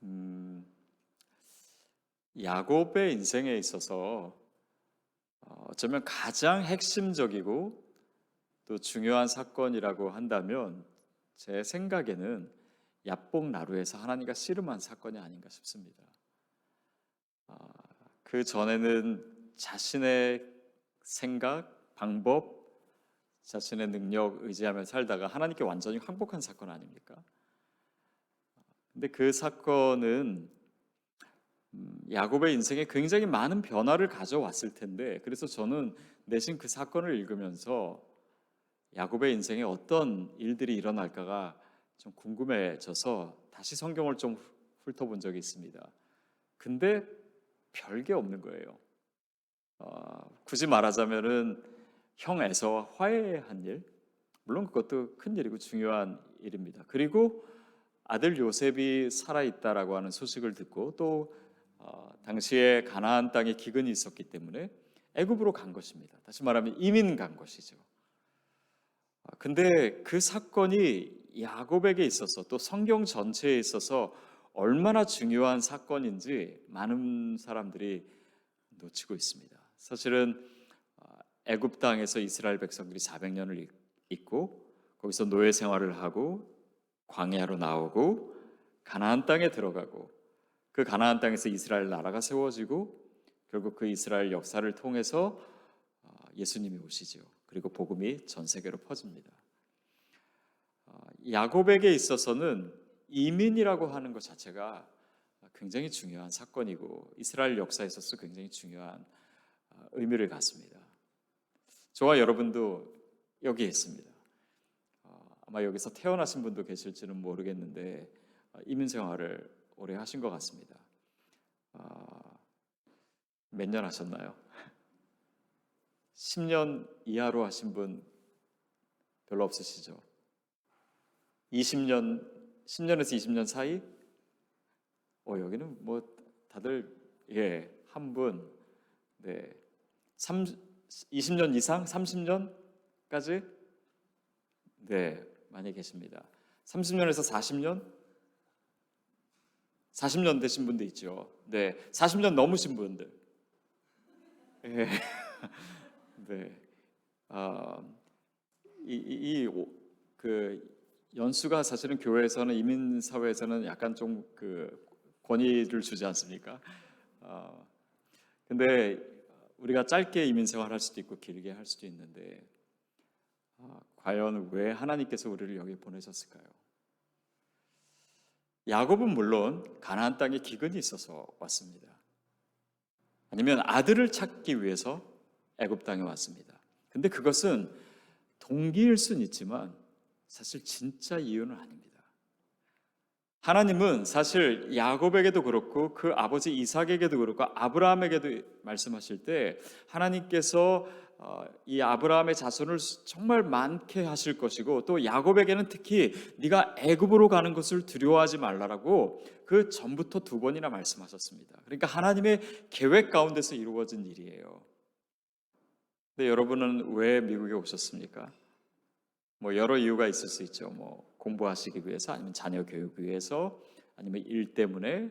음, 야곱의 인생에 있어서 어쩌면 가장 핵심적이고 또 중요한 사건이라고 한다면 제 생각에는 야복 나루에서 하나님과 씨름한 사건이 아닌가 싶습니다. 아, 그 전에는 자신의 생각, 방법, 자신의 능력 의지하며 살다가 하나님께 완전히 항복한 사건 아닙니까? 근데 그 사건은 야곱의 인생에 굉장히 많은 변화를 가져왔을 텐데, 그래서 저는 내심 그 사건을 읽으면서 야곱의 인생에 어떤 일들이 일어날까가 좀 궁금해져서 다시 성경을 좀 훑어본 적이 있습니다. 근데 별게 없는 거예요. 굳이 말하자면은 형 에서와 화해한 일, 물론 그것도 큰 일이고 중요한 일입니다. 그리고 아들 요셉이 살아있다라고 하는 소식을 듣고 또 당시에 가나안 땅에 기근이 있었기 때문에 애굽으로 간 것입니다. 다시 말하면 이민 간 것이죠. 근데 그 사건이 야곱에게 있어서 또 성경 전체에 있어서 얼마나 중요한 사건인지 많은 사람들이 놓치고 있습니다. 사실은 애굽 땅에서 이스라엘 백성들이 400년을 있고 거기서 노예 생활을 하고 광야로 나오고 가나안 땅에 들어가고 그 가나안 땅에서 이스라엘 나라가 세워지고 결국 그 이스라엘 역사를 통해서 예수님이 오시죠. 그리고 복음이 전 세계로 퍼집니다. 야곱에게 있어서는 이민이라고 하는 것 자체가 굉장히 중요한 사건이고 이스라엘 역사에 있어서 굉장히 중요한 의미를 갖습니다. 저와 여러분도 여기에 있습니다. 아마 여기서 태어나신 분도 계실지는 모르겠는데 이민 생활을 오래 하신 것 같습니다. 몇 년 하셨나요? 10년 이하로 하신 분 별로 없으시죠? 20년, 10년에서 20년 사이? 여기는 뭐 다들 한 분, 20년 이상, 30년까지 많이 계십니다. 30년에서 40년? 40년 되신 분도 있죠. 40년 넘으신 분들. 그 연수가 사실은 교회에서는 이민 사회에서는 약간 좀 그 권위를 주지 않습니까? 근데 우리가 짧게 이민 생활할 수도 있고 길게 할 수도 있는데 과연 왜 하나님께서 우리를 여기 보내셨을까요? 야곱은 물론 가나안 땅에 기근이 있어서 왔습니다. 아니면 아들을 찾기 위해서 애굽 땅에 왔습니다. 근데 그것은 동기일 수는 있지만 사실 진짜 이유는 아닙니다. 하나님은 사실 야곱에게도 그렇고 그 아버지 이삭에게도 그렇고 아브라함에게도 말씀하실 때 하나님께서 이 아브라함의 자손을 정말 많게 하실 것이고 또 야곱에게는 특히 네가 애굽으로 가는 것을 두려워하지 말라라고 그 전부터 2번이나 말씀하셨습니다. 그러니까 하나님의 계획 가운데서 이루어진 일이에요. 근데 여러분은 왜 미국에 오셨습니까? 뭐 여러 이유가 있을 수 있죠. 뭐 공부하시기 위해서, 아니면 자녀 교육 위해서, 아니면 일 때문에,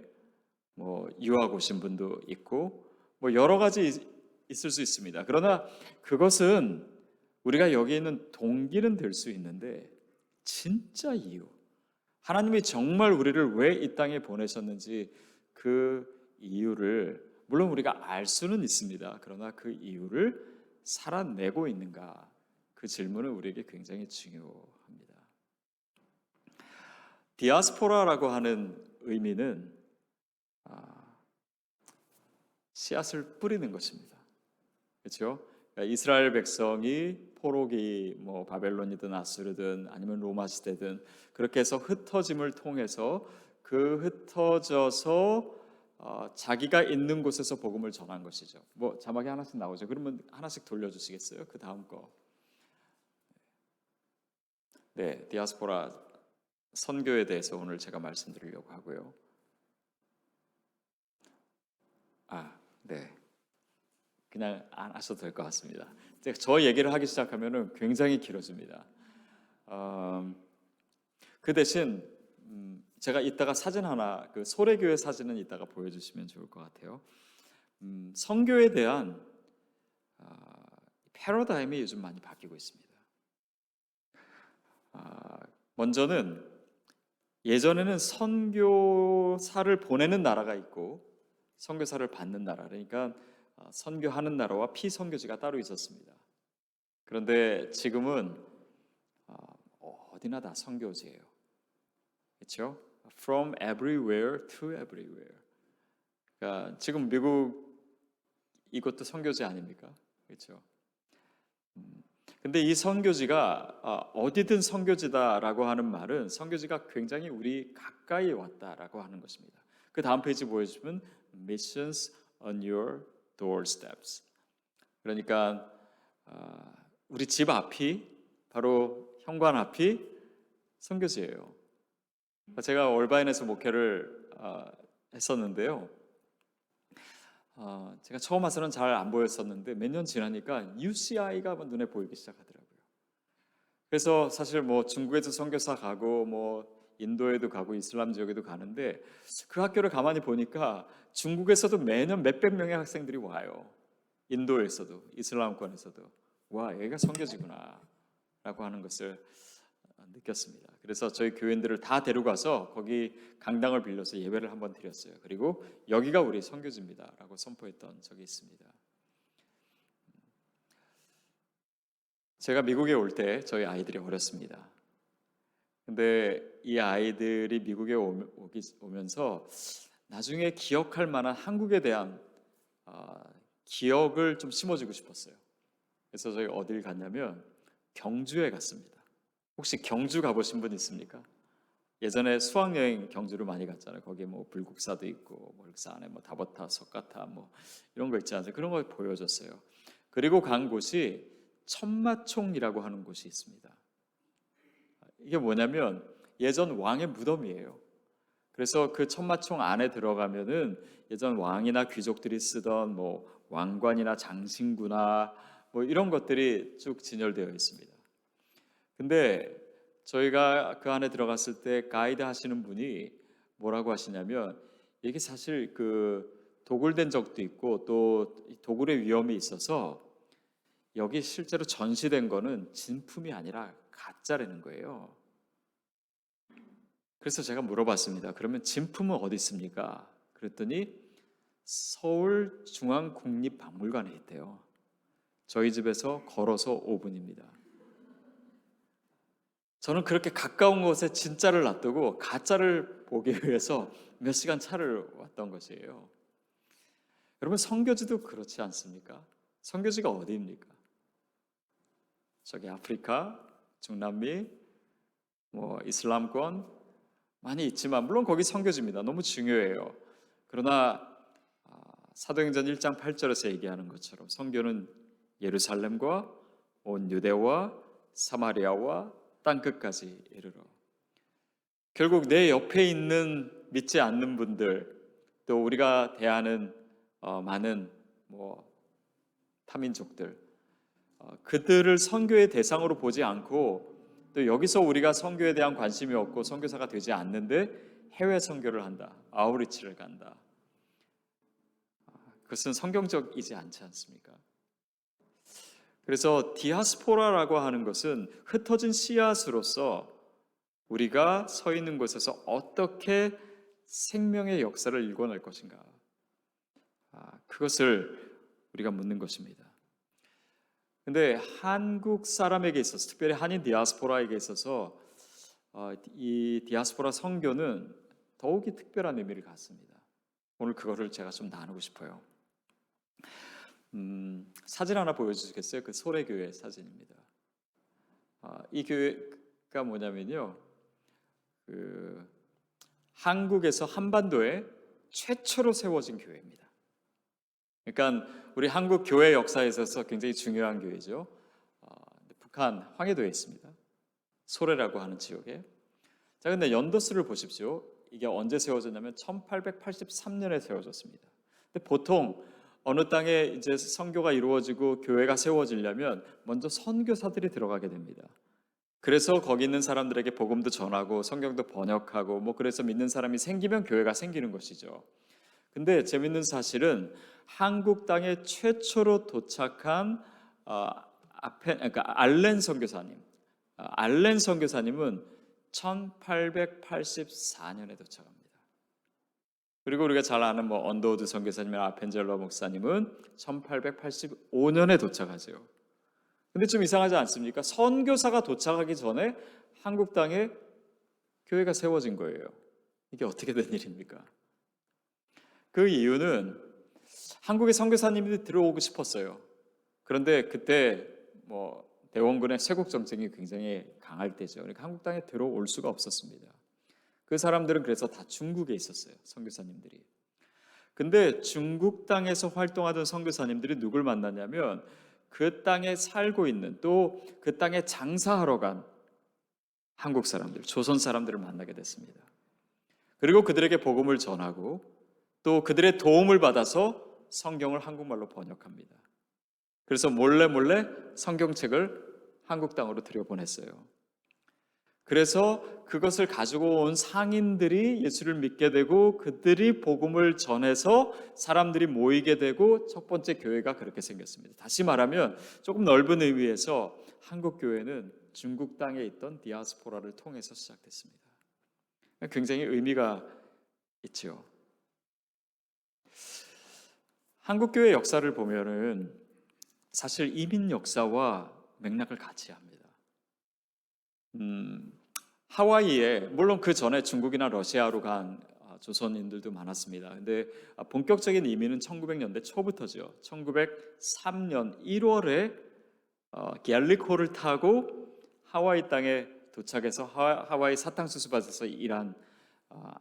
뭐 유학 오신 분도 있고, 뭐 여러 가지 있을 수 있습니다. 그러나 그것은 우리가 여기 있는 동기는 될 수 있는데 진짜 이유, 하나님이 정말 우리를 왜 이 땅에 보내셨는지 그 이유를 물론 우리가 알 수는 있습니다. 그러나 그 이유를 살아내고 있는가? 그 질문은 우리에게 굉장히 중요합니다. 디아스포라라고 하는 의미는 씨앗을 뿌리는 것입니다. 그렇죠? 그러니까 이스라엘 백성이 포로기 뭐 바벨론이든 아수르든 아니면 로마 시대든 그렇게 해서 흩어짐을 통해서 그 흩어져서 자기가 있는 곳에서 복음을 전한 것이죠. 뭐 자막이 하나씩 나오죠. 그러면 하나씩 돌려주시겠어요? 그 다음 거. 디아스포라 선교에 대해서 오늘 제가 말씀드리려고 하고요. 그냥 안 하셔도 될 것 같습니다. 저 얘기를 하기 시작하면 굉장히 길어집니다. 그 대신 제가 이따가 사진 하나, 그 소래교회 사진은 이따가 보여주시면 좋을 것 같아요. 선교에 대한 패러다임이 요즘 많이 바뀌고 있습니다. 먼저는 예전에는 선교사를 보내는 나라가 있고 선교사를 받는 나라, 그러니까 선교하는 나라와 피선교지가 따로 있었습니다. 그런데 지금은 어디나 다 선교지예요. 그렇죠? From everywhere to everywhere. 그러니까 지금 미국 이것도 선교지 아닙니까? 그렇죠? 근데 이 선교지가 어디든 선교지다라고 하는 말은 선교지가 굉장히 우리 가까이 왔다라고 하는 것입니다. 그 다음 페이지 보여주시면 Missions on your doorsteps. 그러니까 우리 집 앞이 바로 현관 앞이 선교지예요. 제가 올바인에서 목회를 했었는데요. 제가 처음 와서는 잘 안 보였었는데 몇 년 지나니까 UCI가 눈에 보이기 시작하더라고요. 그래서 사실 뭐 중국에도 선교사 가고 뭐 인도에도 가고 이슬람 지역에도 가는데 그 학교를 가만히 보니까 중국에서도 매년 몇백 명의 학생들이 와요. 인도에서도 이슬람권에서도 와, 여기가 선교지구나 라고 하는 것을 느꼈습니다. 그래서 저희 교인들을 다 데려가서 거기 강당을 빌려서 예배를 한번 드렸어요. 그리고 여기가 우리 선교지입니다 라고 선포했던 적이 있습니다. 제가 미국에 올 때 저희 아이들이 어렸습니다. 근데 이 아이들이 미국에 오면서 나중에 기억할 만한 한국에 대한 기억을 좀 심어주고 싶었어요. 그래서 저희 어딜 갔냐면 경주에 갔습니다. 혹시 경주 가보신 분 있습니까? 예전에 수학여행 경주를 많이 갔잖아요. 거기에 뭐 불국사도 있고 뭐 그 안에 뭐 다보타, 석가타 뭐 이런 거 있지 않습니까? 그런 걸 보여줬어요. 그리고 간 곳이 천마총이라고 하는 곳이 있습니다. 이게 뭐냐면 예전 왕의 무덤이에요. 그래서 그 천마총 안에 들어가면은 예전 왕이나 귀족들이 쓰던 뭐 왕관이나 장신구나 뭐 이런 것들이 쭉 진열되어 있습니다. 근데 저희가 그 안에 들어갔을 때 가이드 하시는 분이 뭐라고 하시냐면 이게 사실 그 도굴된 적도 있고 또 도굴의 위험이 있어서 여기 실제로 전시된 거는 진품이 아니라 가짜라는 거예요. 그래서 제가 물어봤습니다. 그러면 진품은 어디 있습니까? 그랬더니 서울중앙국립박물관에 있대요. 저희 집에서 걸어서 5분입니다. 저는 그렇게 가까운 곳에 진짜를 놔두고 가짜를 보기 위해서 몇 시간 차를 왔던 것이에요. 여러분, 선교지도 그렇지 않습니까? 선교지가 어디입니까? 저기 아프리카, 중남미, 뭐 이슬람권 많이 있지만 물론 거기 선교지입니다. 너무 중요해요. 그러나 사도행전 1장 8절에서 얘기하는 것처럼 선교는 예루살렘과 온 유대와 사마리아와 땅끝까지 이르러 결국 내 옆에 있는 믿지 않는 분들 또 우리가 대하는 많은 뭐 타민족들 그들을 선교의 대상으로 보지 않고 또 여기서 우리가 선교에 대한 관심이 없고 선교사가 되지 않는데 해외 선교를 한다. 아우리치를 간다. 그것은 성경적이지 않지 않습니까? 그래서 디아스포라라고 하는 것은 흩어진 씨앗으로서 우리가 서 있는 곳에서 어떻게 생명의 역사를 일궈낼 것인가 그것을 우리가 묻는 것입니다. 근데 한국 사람에게 있어서 특별히 한인 디아스포라에게 있어서 이 디아스포라 선교는 더욱이 특별한 의미를 갖습니다. 오늘 그거를 제가 좀 나누고 싶어요. 사진 하나 보여주시겠어요? 그 소래교회 사진입니다. 이 교회가 뭐냐면요, 그 한국에서 한반도에 최초로 세워진 교회입니다. 그러니까 우리 한국 교회 역사에 있어서 굉장히 중요한 교회죠. 북한 황해도에 있습니다. 소래라고 하는 지역에. 자, 근데 연도수를 보십시오. 이게 언제 세워졌냐면 1883년에 세워졌습니다. 근데 보통 어느 땅에 이제 선교가 이루어지고 교회가 세워지려면 먼저 선교사들이 들어가게 됩니다. 그래서 거기 있는 사람들에게 복음도 전하고 성경도 번역하고 뭐 그래서 믿는 사람이 생기면 교회가 생기는 것이죠. 근데 재밌는 사실은 한국 땅에 최초로 도착한 그러니까 알렌 선교사님, 알렌 선교사님은 1884년에 도착합니다. 그리고 우리가 잘 아는 뭐 언더우드 선교사님이나 아펜젤러 목사님은 1885년에 도착하죠. 근데 좀 이상하지 않습니까? 선교사가 도착하기 전에 한국 땅에 교회가 세워진 거예요. 이게 어떻게 된 일입니까? 그 이유는 한국에 선교사님들이 들어오고 싶었어요. 그런데 그때 뭐 대원군의 쇄국 정책이 굉장히 강할 때죠. 그러니까 한국 땅에 들어올 수가 없었습니다. 그 사람들은 그래서 다 중국에 있었어요. 선교사님들이. 근데 중국 땅에서 활동하던 선교사님들이 누굴 만났냐면 그 땅에 살고 있는 또 그 땅에 장사하러 간 한국 사람들, 조선 사람들을 만나게 됐습니다. 그리고 그들에게 복음을 전하고 또 그들의 도움을 받아서 성경을 한국말로 번역합니다. 그래서 몰래 성경책을 한국 땅으로 들여보냈어요. 그래서 그것을 가지고 온 상인들이 예수를 믿게 되고 그들이 복음을 전해서 사람들이 모이게 되고 첫 번째 교회가 그렇게 생겼습니다. 다시 말하면 조금 넓은 의미에서 한국 교회는 중국 땅에 있던 디아스포라를 통해서 시작됐습니다. 굉장히 의미가 있죠. 한국 교회 역사를 보면은 사실 이민 역사와 맥락을 같이 합니다. 하와이에 물론 그 전에 중국이나 러시아로 간 조선인들도 많았습니다. 근데 본격적인 이민은 1900년대 초부터죠. 1903년 1월에 갤리코를 타고 하와이 땅에 도착해서 하와이 사탕수수밭에서 일한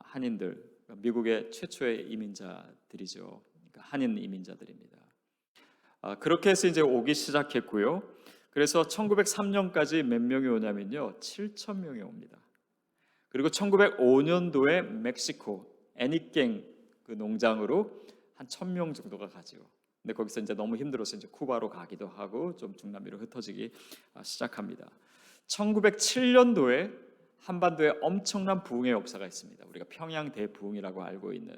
한인들, 미국의 최초의 이민자들이죠. 그러니까 한인 이민자들입니다. 그렇게 해서 이제 오기 시작했고요. 그래서 1903년까지 몇 명이 오냐면요, 7천 명이 옵니다. 그리고 1905년도에 멕시코 애니깽 그 농장으로 한 1,000명 정도가 가죠. 근데 거기서 이제 너무 힘들어서 이제 쿠바로 가기도 하고 좀 중남미로 흩어지기 시작합니다. 1907년도에 한반도에 엄청난 부흥의 역사가 있습니다. 우리가 평양 대부흥이라고 알고 있는.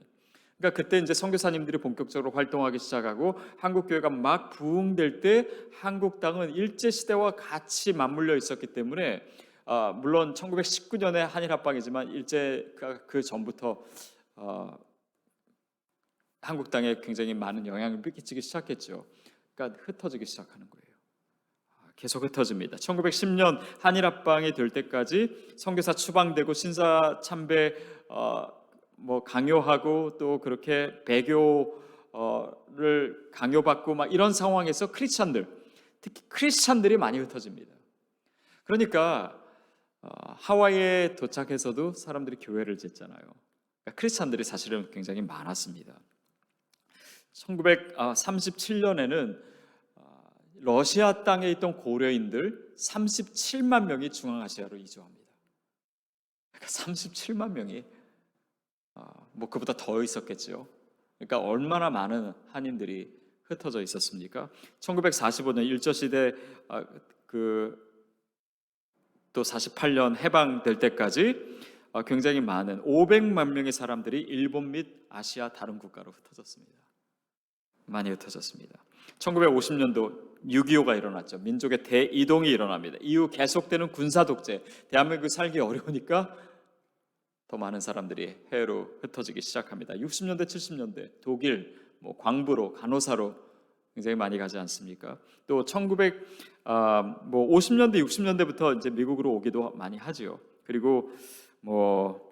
그러니까 그때 이제 선교사님들이 본격적으로 활동하기 시작하고 한국 교회가 막 부흥될 때 한국 땅은 일제 시대와 같이 맞물려 있었기 때문에 물론 1919년에 한일합방이지만 일제가 그 전부터 한국 땅에 굉장히 많은 영향을 끼치기 시작했죠. 그러니까 흩어지기 시작하는 거예요. 계속 흩어집니다. 1910년 한일합방이 될 때까지 선교사 추방되고 신사 참배 뭐 강요하고 또 그렇게 배교를 강요받고 막 이런 상황에서 크리스찬들, 특히 크리스찬들이 많이 흩어집니다. 그러니까 하와이에 도착해서도 사람들이 교회를 짓잖아요. 그러니까 크리스찬들이 사실은 굉장히 많았습니다. 1937년에는 러시아 땅에 있던 고려인들 37만 명이 중앙아시아로 이주합니다. 그러니까 37만 명이 뭐 그보다 더 있었겠죠. 그러니까 얼마나 많은 한인들이 흩어져 있었습니까? 1945년 일제시대 또 48년 해방될 때까지 굉장히 많은 500만 명의 사람들이 일본 및 아시아 다른 국가로 흩어졌습니다. 많이 흩어졌습니다. 1950년도 6.25가 일어났죠. 민족의 대이동이 일어납니다. 이후 계속되는 군사 독재, 대한민국 살기 어려우니까 더 많은 사람들이 해외로 흩어지기 시작합니다. 60년대, 70년대 독일, 뭐 광부로, 간호사로 굉장히 많이 가지 않습니까? 또 50년대, 60년대부터 이제 미국으로 오기도 많이 하지요. 그리고 뭐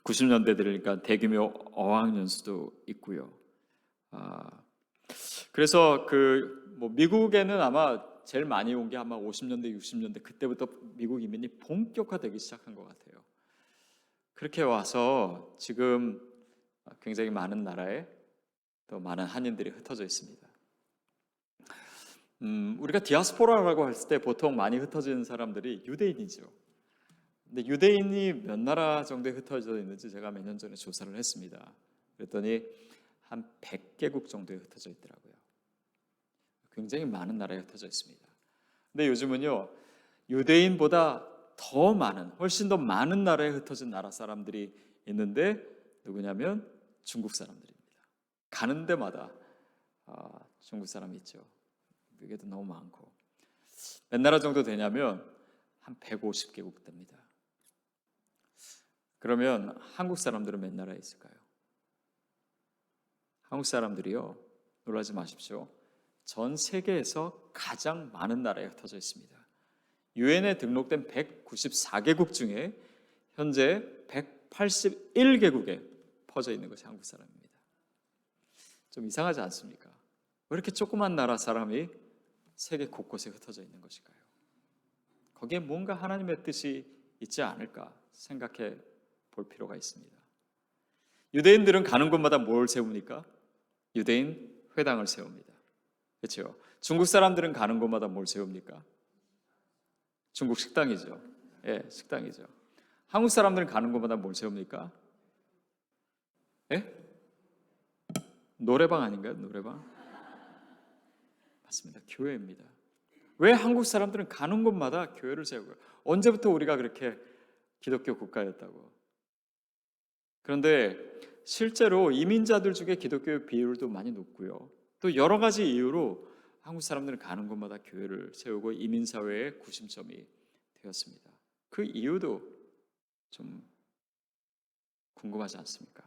90년대들이니까 대규모 어학연수도 있고요. 그래서 뭐 미국에는 아마 제일 많이 온 게 아마 50년대, 60년대 그때부터 미국 이민이 본격화되기 시작한 것 같아요. 그렇게 와서 지금 굉장히 많은 나라에 또 많은 한인들이 흩어져 있습니다. 우리가 디아스포라라고 했을 때 보통 많이 흩어지는 사람들이 유대인이죠. 근데 유대인이 몇 나라 정도에 흩어져 있는지 제가 몇 년 전에 조사를 했습니다. 그랬더니 한 100개국 정도에 흩어져 있더라고요. 굉장히 많은 나라에 흩어져 있습니다. 근데 요즘은요, 유대인보다 더 많은, 훨씬 더 많은 나라에 흩어진 나라 사람들이 있는데 누구냐면 중국 사람들입니다. 가는 데마다 중국 사람이 있죠. 미국에도 너무 많고. 몇 나라 정도 되냐면 한 150개국 됩니다. 그러면 한국 사람들은 몇 나라에 있을까요? 한국 사람들이요, 놀라지 마십시오. 전 세계에서 가장 많은 나라에 흩어져 있습니다. 유엔에 등록된 194개국 중에 현재 181개국에 퍼져 있는 것이 한국 사람입니다. 좀 이상하지 않습니까? 왜 이렇게 조그만 나라 사람이 세계 곳곳에 흩어져 있는 것일까요? 거기에 뭔가 하나님의 뜻이 있지 않을까 생각해 볼 필요가 있습니다. 유대인들은 가는 곳마다 뭘 세웁니까? 유대인 회당을 세웁니다. 그렇죠? 중국 사람들은 가는 곳마다 뭘 세웁니까? 중국 식당이죠. 예, 식당이죠. 한국 사람들은 가는 곳마다 뭘 세웁니까? 예? 노래방 아닌가요? 노래방? 맞습니다. 교회입니다. 왜 한국 사람들은 가는 곳마다 교회를 세우고요? 언제부터 우리가 그렇게 기독교 국가였다고? 그런데 실제로 이민자들 중에 기독교의 비율도 많이 높고요. 또 여러 가지 이유로 한국 사람들은 가는 곳마다 교회를 세우고 이민사회의 구심점이 되었습니다. 그 이유도 좀 궁금하지 않습니까?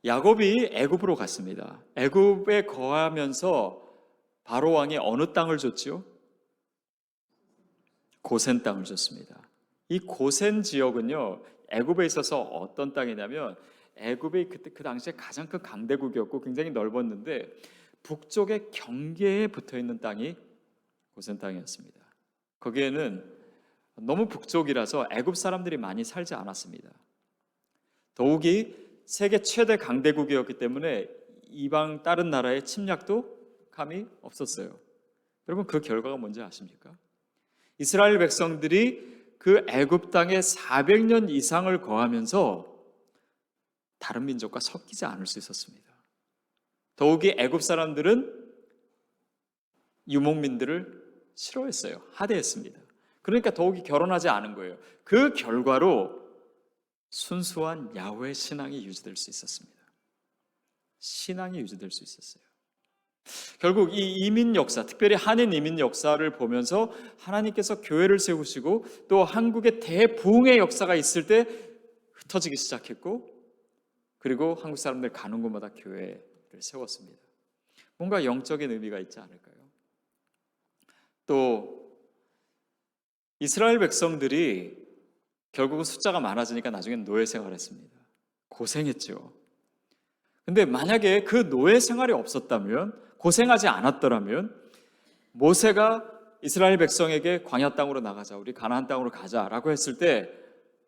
야곱이 애굽으로 갔습니다. 애굽에 거하면서 바로 왕이 어느 땅을 줬지요? 고센 땅을 줬습니다. 이 고센 지역은요, 애굽에 있어서 어떤 땅이냐면 애굽이 그때 그 당시에 가장 큰 강대국이었고 굉장히 넓었는데 북쪽의 경계에 붙어 있는 땅이 고센 땅이었습니다. 거기에는 너무 북쪽이라서 애굽 사람들이 많이 살지 않았습니다. 더욱이 세계 최대 강대국이었기 때문에 이방 다른 나라의 침략도 감이 없었어요. 여러분, 그 결과가 뭔지 아십니까? 이스라엘 백성들이 그 애굽 땅에 400년 이상을 거하면서 다른 민족과 섞이지 않을 수 있었습니다. 더욱이 애굽 사람들은 유목민들을 싫어했어요. 하대했습니다. 그러니까 더욱이 결혼하지 않은 거예요. 그 결과로 순수한 야훼 신앙이 유지될 수 있었습니다. 신앙이 유지될 수 있었어요. 결국 이 이민 역사, 특별히 한인 이민 역사를 보면서 하나님께서 교회를 세우시고 또 한국의 대부흥의 역사가 있을 때 흩어지기 시작했고, 그리고 한국 사람들 가는 곳마다 교회를 세웠습니다. 뭔가 영적인 의미가 있지 않을까요? 또 이스라엘 백성들이 결국은 숫자가 많아지니까 나중엔 노예 생활을 했습니다. 고생했죠. 근데 만약에 그 노예 생활이 없었다면, 고생하지 않았더라면 모세가 이스라엘 백성에게 광야 땅으로 나가자, 우리 가나안 땅으로 가자라고 했을 때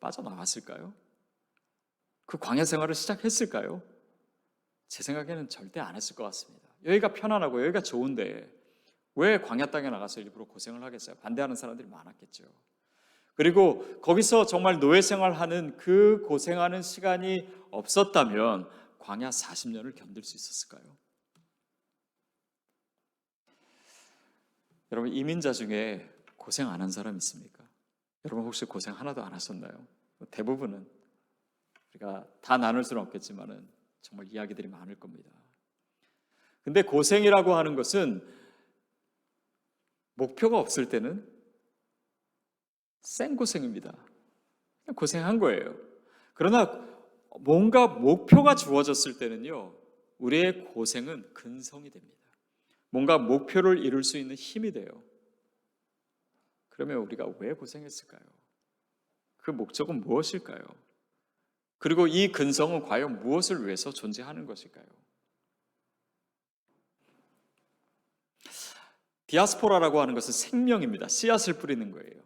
빠져나갔을까요? 그 광야 생활을 시작했을까요? 제 생각에는 절대 안 했을 것 같습니다. 여기가 편안하고 여기가 좋은데 왜 광야 땅에 나가서 일부러 고생을 하겠어요? 반대하는 사람들이 많았겠죠. 그리고 거기서 정말 노예 생활하는 그 고생하는 시간이 없었다면 광야 40년을 견딜 수 있었을까요? 여러분, 이민자 중에 고생 안 한 사람 있습니까? 여러분 혹시 고생 하나도 안 하셨나요? 대부분은, 우리가 다 나눌 수는 없겠지만은 정말 이야기들이 많을 겁니다. 근데 고생이라고 하는 것은 목표가 없을 때는 생고생입니다. 그냥 고생한 거예요. 그러나 뭔가 목표가 주어졌을 때는요, 우리의 고생은 근성이 됩니다. 뭔가 목표를 이룰 수 있는 힘이 돼요. 그러면 우리가 왜 고생했을까요? 그 목적은 무엇일까요? 그리고 이 근성은 과연 무엇을 위해서 존재하는 것일까요? 디아스포라라고 하는 것은 생명입니다. 씨앗을 뿌리는 거예요.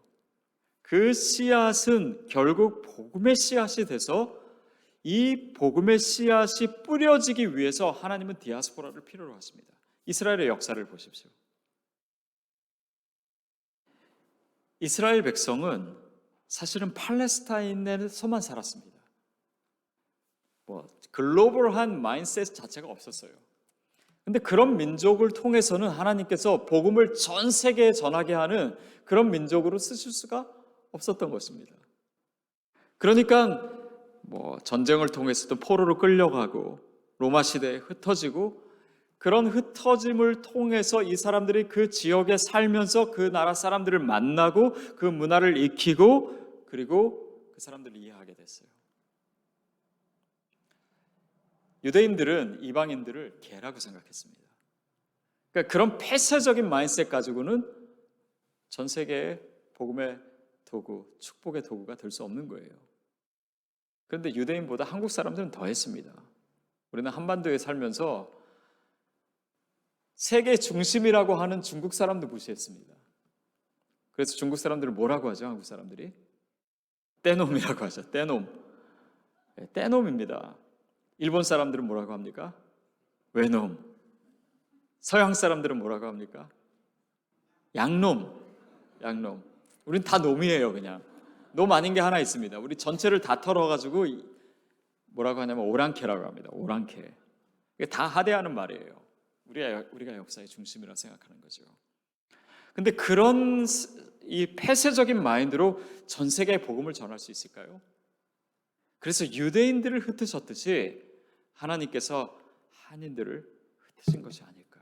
그 씨앗은 결국 복음의 씨앗이 돼서 이 복음의 씨앗이 뿌려지기 위해서 하나님은 디아스포라를 필요로 하십니다. 이스라엘의 역사를 보십시오. 이스라엘 백성은 사실은 팔레스타인에서만 살았습니다. 글로벌한 마인드셋 자체가 없었어요. 근데 그런 민족을 통해서는 하나님께서 복음을 전 세계에 전하게 하는 그런 민족으로 쓰실 수가 없었던 것입니다. 그러니까 전쟁을 통해서도 포로로 끌려가고 로마 시대에 흩어지고, 그런 흩어짐을 통해서 이 사람들이 그 지역에 살면서 그 나라 사람들을 만나고 그 문화를 익히고, 그리고 그 사람들을 이해하게 됐어요. 유대인들은 이방인들을 개라고 생각했습니다. 그러니까 그런 폐쇄적인 마인드셋 가지고는 전 세계의 복음의 도구, 축복의 도구가 될 수 없는 거예요. 그런데 유대인보다 한국 사람들은 더 했습니다. 우리는 한반도에 살면서 세계 중심이라고 하는 중국 사람도 무시했습니다. 그래서 중국 사람들은 뭐라고 하죠? 한국 사람들이? 떼놈이라고 하죠. 떼놈. 떼놈입니다. 일본 사람들은 뭐라고 합니까? 외놈. 서양 사람들은 뭐라고 합니까? 양놈. 양놈. 우린 다 놈이에요, 그냥. 놈 아닌 게 하나 있습니다. 우리 전체를 다 털어가지고 뭐라고 하냐면 오랑캐라고 합니다. 오랑캐. 이게 다 하대하는 말이에요. 우리가 역사의 중심이라고 생각하는 거죠. 근데 그런 이 폐쇄적인 마인드로 전 세계에 복음을 전할 수 있을까요? 그래서 유대인들을 흩으셨듯이 하나님께서 한인들을 흩으신 것이 아닐까.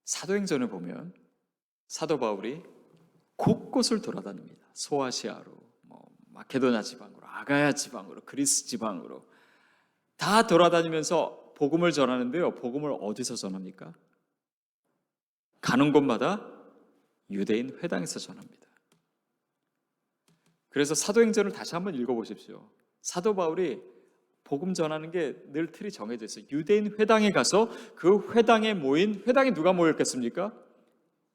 사도행전을 보면 사도 바울이 곳곳을 돌아다닙니다. 소아시아로, 마케도냐 지방으로, 아가야 지방으로, 그리스 지방으로 다 돌아다니면서 복음을 전하는데요. 복음을 어디서 전합니까? 가는 곳마다 유대인 회당에서 전합니다. 그래서 사도행전을 다시 한번 읽어보십시오. 사도 바울이 복음 전하는 게 늘 틀이 정해져 있어요. 유대인 회당에 가서 그 회당에 모인, 회당에 누가 모였겠습니까?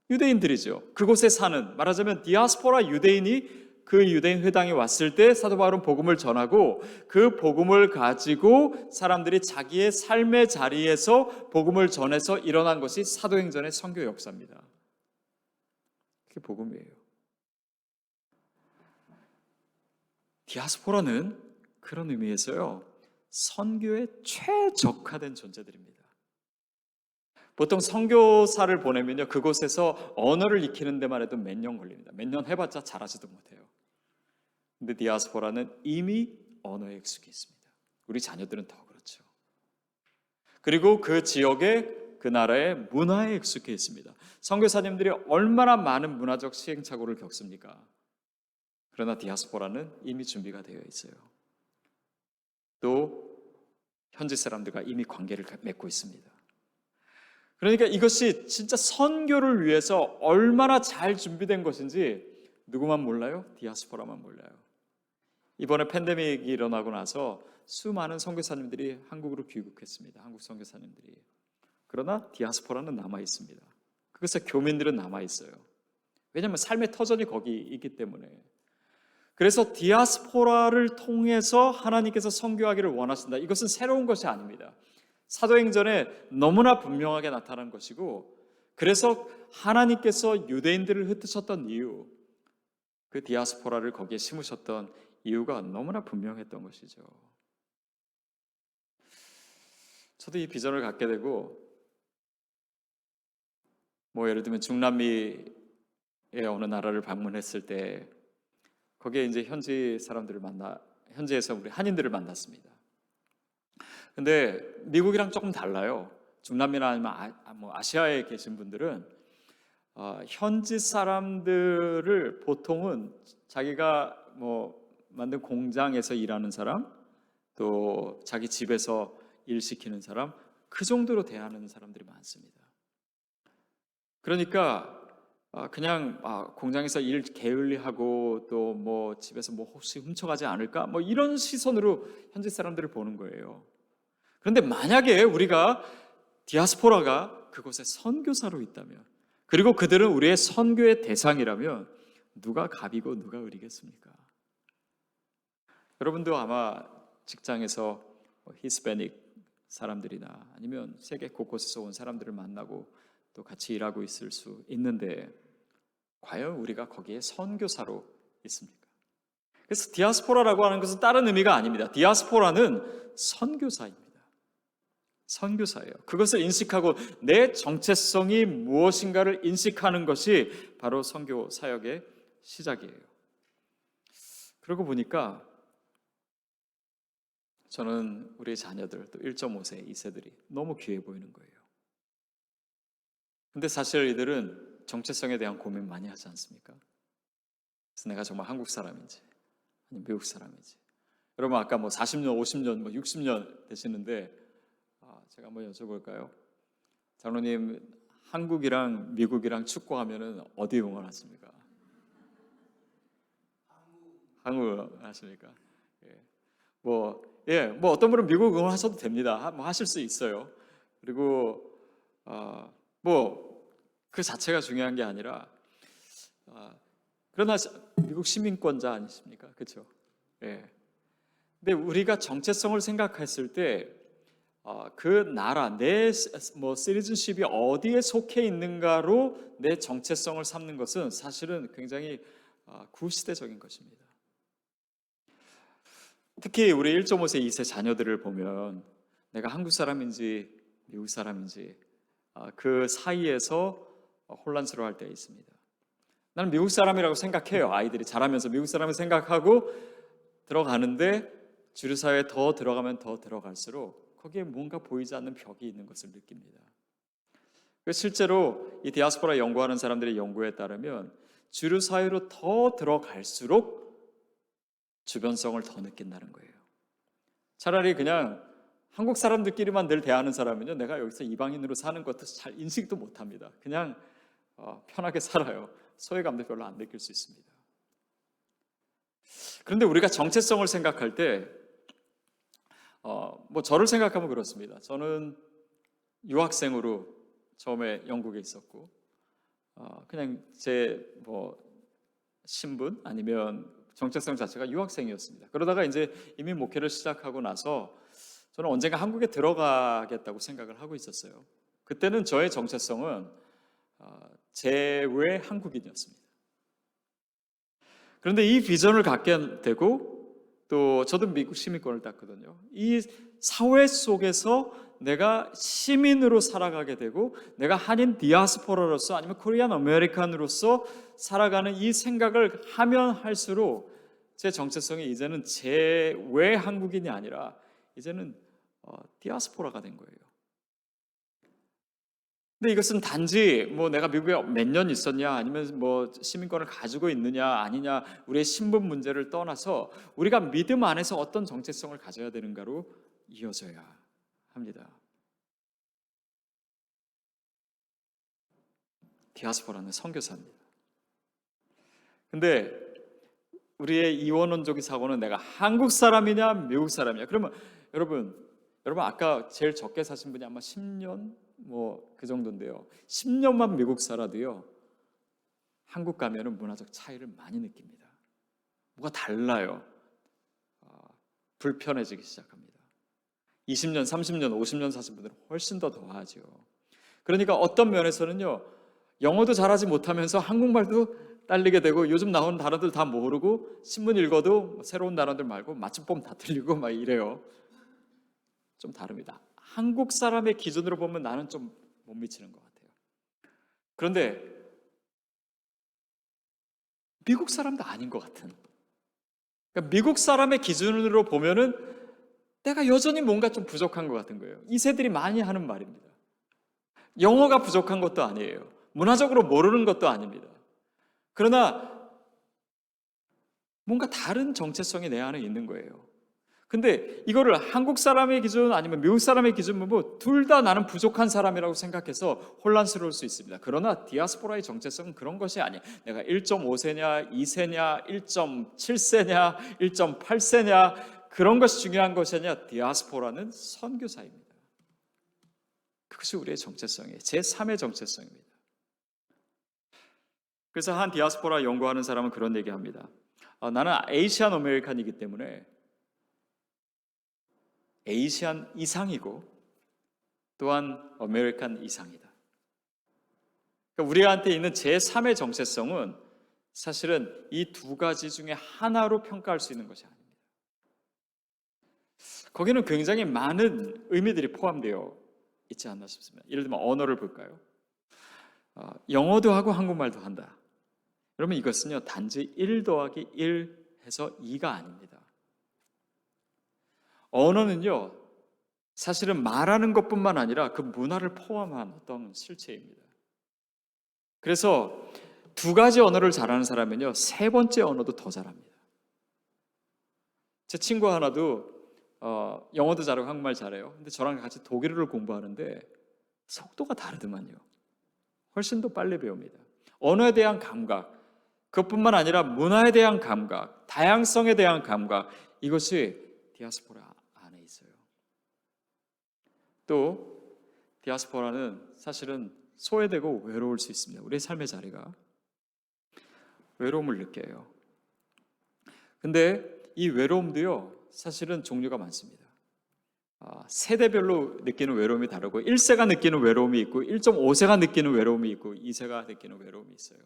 유대인들이죠. 그곳에 사는, 말하자면 디아스포라 유대인이 그 유대인 회당에 왔을 때 사도 바울은 복음을 전하고, 그 복음을 가지고 사람들이 자기의 삶의 자리에서 복음을 전해서 일어난 것이 사도행전의 선교 역사입니다. 그게 복음이에요. 디아스포라는 그런 의미에서요, 선교에 최적화된 존재들입니다. 보통 선교사를 보내면요, 그곳에서 언어를 익히는 데만 해도 몇 년 걸립니다. 몇 년 해봤자 잘하지도 못해요. 근데 디아스포라는 이미 언어에 익숙해 있습니다. 우리 자녀들은 더 그렇죠. 그리고 그 지역의, 그 나라의 문화에 익숙해 있습니다. 선교사님들이 얼마나 많은 문화적 시행착오를 겪습니까? 그러나 디아스포라는 이미 준비가 되어 있어요. 또 현지 사람들과 이미 관계를 맺고 있습니다. 그러니까 이것이 진짜 선교를 위해서 얼마나 잘 준비된 것인지 누구만 몰라요? 디아스포라만 몰라요. 이번에 팬데믹이 일어나고 나서 수많은 선교사님들이 한국으로 귀국했습니다. 한국 선교사님들이. 그러나 디아스포라는 남아 있습니다. 그래서 교민들은 남아 있어요. 왜냐하면 삶의 터전이 거기 있기 때문에. 그래서 디아스포라를 통해서 하나님께서 선교하기를 원하신다. 이것은 새로운 것이 아닙니다. 사도행전에 너무나 분명하게 나타난 것이고, 그래서 하나님께서 유대인들을 흩으셨던 이유, 그 디아스포라를 거기에 심으셨던 이유가 너무나 분명했던 것이죠. 저도 이 비전을 갖게 되고, 예를 들면 중남미의 어느 나라를 방문했을 때 거기에 이제 현지 사람들을 현지에서 우리 한인들을 만났습니다. 근데 미국이랑 조금 달라요. 중남미나 아니면 아시아에 계신 분들은 현지 사람들을 보통은 자기가 만든 공장에서 일하는 사람, 또 자기 집에서 일 시키는 사람, 그 정도로 대하는 사람들이 많습니다. 그러니까 그냥 공장에서 일 게을리하고 또 집에서 혹시 훔쳐가지 않을까? 이런 시선으로 현지 사람들을 보는 거예요. 그런데 만약에 우리가 디아스포라가 그곳에 선교사로 있다면, 그리고 그들은 우리의 선교의 대상이라면 누가 갑이고 누가 을이겠습니까? 여러분도 아마 직장에서 히스패닉 사람들이나 아니면 세계 곳곳에서 온 사람들을 만나고 또 같이 일하고 있을 수 있는데, 과연 우리가 거기에 선교사로 있습니까? 그래서 디아스포라라고 하는 것은 다른 의미가 아닙니다. 디아스포라는 선교사입니다. 선교사예요. 그것을 인식하고 내 정체성이 무엇인가를 인식하는 것이 바로 선교 사역의 시작이에요. 그러고 보니까 저는 우리 자녀들, 또 1.5세, 2세들이 너무 귀해 보이는 거예요. 근데 사실 이들은 정체성에 대한 고민 많이 하지 않습니까? 그래서 내가 정말 한국 사람인지 아니면 미국 사람인지. 여러분 아까 뭐 40년, 50년, 뭐 60년 되시는데 제가 한번 여쭤볼까요? 장로님, 한국이랑 미국이랑 축구하면은 어디 응원하십니까? 한국 하십니까? 뭐 어떤 분은 미국 응원하셔도 됩니다. 뭐 하실 수 있어요. 그리고 뭐 그 자체가 중요한 게 아니라 그러나 미국 시민권자 아니십니까? 그렇죠? 예. 근데 우리가 정체성을 생각했을 때 그 나라 내 뭐 시티즌십이 어디에 속해 있는가로 내 정체성을 삼는 것은 사실은 굉장히 구시대적인 것입니다. 특히 우리 1.5세, 2세 자녀들을 보면 내가 한국 사람인지 미국 사람인지 그 사이에서 혼란스러워할 때가 있습니다. 나는 미국 사람이라고 생각해요. 아이들이 자라면서 미국 사람을 생각하고 들어가는데 주류사회에 더 들어가면 더 들어갈수록 거기에 뭔가 보이지 않는 벽이 있는 것을 느낍니다. 실제로 이 디아스포라 연구하는 사람들의 연구에 따르면 주류사회로 더 들어갈수록 주변성을 더 느낀다는 거예요. 차라리 그냥 한국 사람들끼리만 늘 대하는 사람은요, 내가 여기서 이방인으로 사는 것도 잘 인식도 못합니다. 그냥 편하게 살아요. 소외감도 별로 안 느낄 수 있습니다. 그런데 우리가 정체성을 생각할 때 뭐 저를 생각하면 그렇습니다. 저는 유학생으로 처음에 영국에 있었고 그냥 제 뭐 신분 아니면 정체성 자체가 유학생이었습니다. 그러다가 이제 이민 목회를 시작하고 나서 저는 언젠가 한국에 들어가겠다고 생각을 하고 있었어요. 그때는 저의 정체성은 제외 한국인이었습니다. 그런데 이 비전을 갖게 되고 또 저도 미국 시민권을 땄거든요. 이 사회 속에서 내가 시민으로 살아가게 되고 내가 한인 디아스포라로서 아니면 코리안 아메리칸으로서 살아가는 이 생각을 하면 할수록 제 정체성이 이제는 제외 한국인이 아니라 이제는 디아스포라가 된 거예요. 근데 이것은 단지 뭐 내가 미국에 몇 년 있었냐 아니면 뭐 시민권을 가지고 있느냐 아니냐 우리의 신분 문제를 떠나서 우리가 믿음 안에서 어떤 정체성을 가져야 되는가로 이어져야 합니다. 디아스포라는 선교사입니다. 근데 우리의 이원론적인 사고는 내가 한국 사람이냐 미국 사람이냐. 그러면 여러분 아까 제일 적게 사신 분이 아마 10년 뭐 그 정도인데요. 10년만 미국 살아도요. 한국 가면은 문화적 차이를 많이 느낍니다. 뭐가 달라요. 불편해지기 시작합니다. 20년, 30년, 50년 사신 분들은 훨씬 더 더하죠. 그러니까 어떤 면에서는요. 영어도 잘하지 못하면서 한국말도 딸리게 되고 요즘 나오는 단어들 다 모르고 신문 읽어도 새로운 단어들 말고 맞춤법 다 틀리고 막 이래요. 좀 다릅니다. 한국 사람의 기준으로 보면 나는 좀 못 미치는 것 같아요. 그런데 미국 사람도 아닌 것 같은. 그러니까 미국 사람의 기준으로 보면은 내가 여전히 뭔가 좀 부족한 것 같은 거예요. 이 세들이 많이 하는 말입니다. 영어가 부족한 것도 아니에요. 문화적으로 모르는 것도 아닙니다. 그러나 뭔가 다른 정체성이 내 안에 있는 거예요. 근데 이거를 한국 사람의 기준 아니면 미국 사람의 기준 보고 둘 다 나는 부족한 사람이라고 생각해서 혼란스러울 수 있습니다. 그러나 디아스포라의 정체성은 그런 것이 아니에요. 내가 1.5세냐 2세냐 1.7세냐 1.8세냐 그런 것이 중요한 것이 아니라 디아스포라는 선교사입니다. 그것이 우리의 정체성이에요. 제3의 정체성입니다. 그래서 한 디아스포라 연구하는 사람은 그런 얘기합니다. 나는 아시안 아메리칸이기 때문에 아시안 이상이고 또한 아메리칸 이상이다. 그러니까 우리한테 있는 제3의 정체성은 사실은 이 두 가지 중에 하나로 평가할 수 있는 것이 아닙니다. 거기는 굉장히 많은 의미들이 포함되어 있지 않나 싶습니다. 예를 들면 언어를 볼까요? 영어도 하고 한국말도 한다. 여러분 이것은요 단지 1 더하기 1 해서 2가 아닙니다. 언어는요 사실은 말하는 것뿐만 아니라 그 문화를 포함한 어떤 실체입니다. 그래서 두 가지 언어를 잘하는 사람은요 세 번째 언어도 더 잘합니다. 제 친구 하나도 영어도 잘하고 한국말 잘해요. 근데 저랑 같이 독일어를 공부하는데 속도가 다르더만요. 훨씬 더 빨리 배웁니다. 언어에 대한 감각, 그것뿐만 아니라 문화에 대한 감각, 다양성에 대한 감각, 이것이 디아스포라 안에 있어요. 또 디아스포라는 사실은 소외되고 외로울 수 있습니다. 우리의 삶의 자리가 외로움을 느껴요. 근데 이 외로움도요 사실은 종류가 많습니다. 세대별로 느끼는 외로움이 다르고 1세가 느끼는 외로움이 있고 1.5세가 느끼는 외로움이 있고 2세가 느끼는 외로움이 있어요.